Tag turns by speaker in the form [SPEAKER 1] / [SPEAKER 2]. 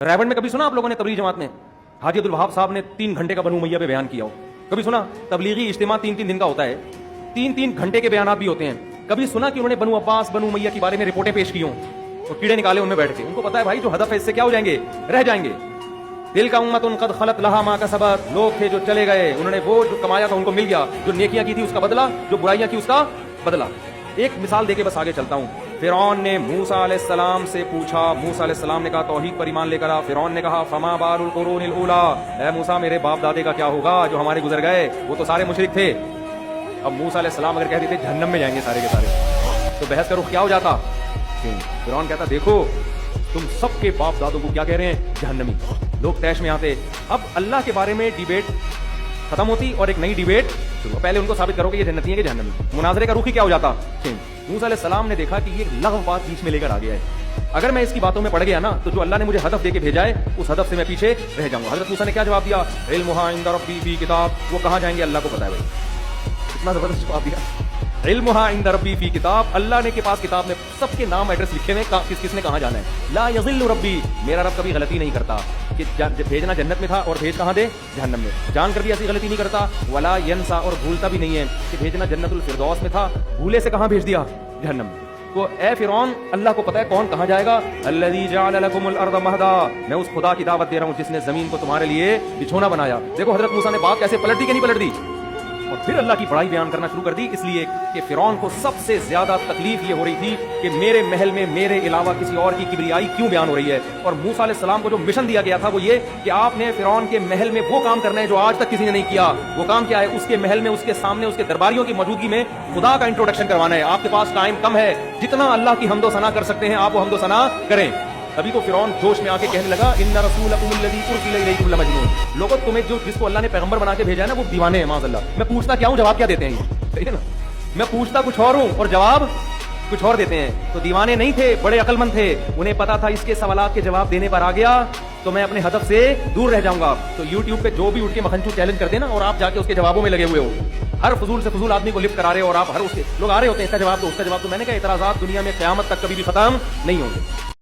[SPEAKER 1] रैवट में कभी सुना आप लोगों ने तबलीगी जमात में हाजी अब्दुल वहाब साहब ने 3 घंटे का बनु उमैया पे बयान किया हो? कभी सुना? तबलीगी इज्तिमा 3-3 दिन का होता है, 3-3 घंटे के बयान भी होते हैं। कभी सुना कि उन्होंने बनु अब्बास बनु उमैया के बारे में रिपोर्टें पेश की हों और कीड़े निकाले उनमें बैठ के? उनको पता है भाई जो हदफ है इससे क्या हो जाएंगे, रह जाएंगे। दिल का उम्मतुन कद खलत लहा मा कसबत, लोग थे जो चले गए, उन्होंने वो जो कमाया था उनको मिल गया, जो नेकियां की थी उसका बदला, जो बुराइयां की उसका बदला। एक मिसाल देके बस आगे चलता हूँ। फिरौन ने मूसा अलैहिस्सलाम से पूछा, मूसा अलैहिस्सलाम ने कहा तौहीद पर ईमान लेकर आ। फिरौन ने कहा फमा बारुल कुरूनिल ऊला, ऐ मूसा मेरे बाप दादे का क्या होगा जो हमारे गुजर गए, वो तो सारे मुशरिक थे। अब मूसा अलैहिस्सलाम अगर कह देते जहन्नम में जाएंगे सारे के सारे, तो बहस का रुख क्या हो जाता? फिरौन कहता देखो तुम सबके बाप दादों को क्या कह रहे हैं, जहन्नमी। लोग तैश में आते। अब अल्लाह के बारे में डिबेट खत्म होती और एक नई डिबेट शुरू। पहले उनको साबित करो कि ये जन्नती है कि जहन्नमी। मुनाजरे का रुख ही क्या हो जाता? मूसा अलैहिस्सलाम ने देखा कि ये लग़व बात बीच में लेकर आ गया है, अगर मैं इसकी बातों में पड़ गया ना तो जो अल्लाह ने मुझे हदफ देके भेजा है उस हदफ से मैं पीछे रह जाऊंगा। हजरत मूसा ने क्या जवाब दिया? इल्मुहा इंदा रब्बी फी किताब। वो कहाँ जाएंगे अल्लाह को पता है भाई, कितना जबरदस्त जवाब दिया। इल्मुहा इंदा रब्बी फी किताब, अल्लाह ने के पास किताब में सबके नाम एड्रेस लिखे हुए, किसने कहाँ जाना है। ला यज़िल्लु रब्बी, मेरा रब कभी गलती नहीं करता कि भेजना जन्नत में था और भेज कहाँ दे, जहन्नम में। जान कर भी ऐसी गलती नहीं करता। वला यंसा, और भूलता भी नहीं है कि भेजना जन्नतुल फिरदौस में था, भूले से कहाँ भेज दिया, जहन्नम में। तो ए फिरौन अल्लाह को पता है कौन कहाँ जाएगा। अल्लज़ी जअल लकुमुल अर्द महदा, मैं उस खुदा की दावत दे रहा हूँ जिसने जमीन को तुम्हारे लिए बिछोना बनाया। देखो हजरत मूसा ने बात कैसे पलट दी कि नहीं पलट दी, और फिर अल्लाह की बड़ाई बयान करना शुरू कर दी। इसलिए कि फिरौन को सबसे ज्यादा तकलीफ ये हो रही थी कि मेरे महल में मेरे अलावा किसी और की किबरियाई क्यों बयान हो रही है। और मूसा अलैहिस्सलाम को जो मिशन दिया गया था वो ये कि आपने फिरौन के महल में वो काम करना है जो आज तक किसी ने नहीं किया। वो काम क्या है? उसके महल में, उसके सामने, उसके दरबारियों की मौजूदगी में खुदा का इंट्रोडक्शन करवाना है। आपके पास टाइम कम है, जितना अल्लाह की हम्दो सना कर सकते हैं आप वो हम्दो सना करें। तभी तो फिरौन जोश में आके कहने लगा इन्ना रसूलकुमुल्लज़ी उरसिला इलैकुम लमजनून, लोगों तुम्हें जो जिसको अल्लाह ने पैगंबर बना के भेजा है ना वो दीवाने हैं माज़अल्लाह। मैं पूछता क्या हूँ, जवाब क्या देते हैं, सही है ना? मैं पूछता कुछ और हूँ और जवाब कुछ और देते हैं। तो दीवाने नहीं थे, बड़े अक्लमंद थे। उन्हें पता था इसके सवालात के जवाब देने पर आ गया तो मैं अपने हदफ से दूर रह जाऊंगा। तो यूट्यूब पे जो भी उठ के मखनचू चैलेंज कर देना और आप जाके उसके जवाबों में लगे हुए हो, हर फजूल से फजूल आदमी को लिफ्ट करा रहे हो और आप हर उसके लोग आ रहे होते हैं इसका जवाब दो उसका जवाब दो। मैंने कहा इतराज़ात दुनिया में क़यामत तक कभी भी खत्म नहीं होंगे।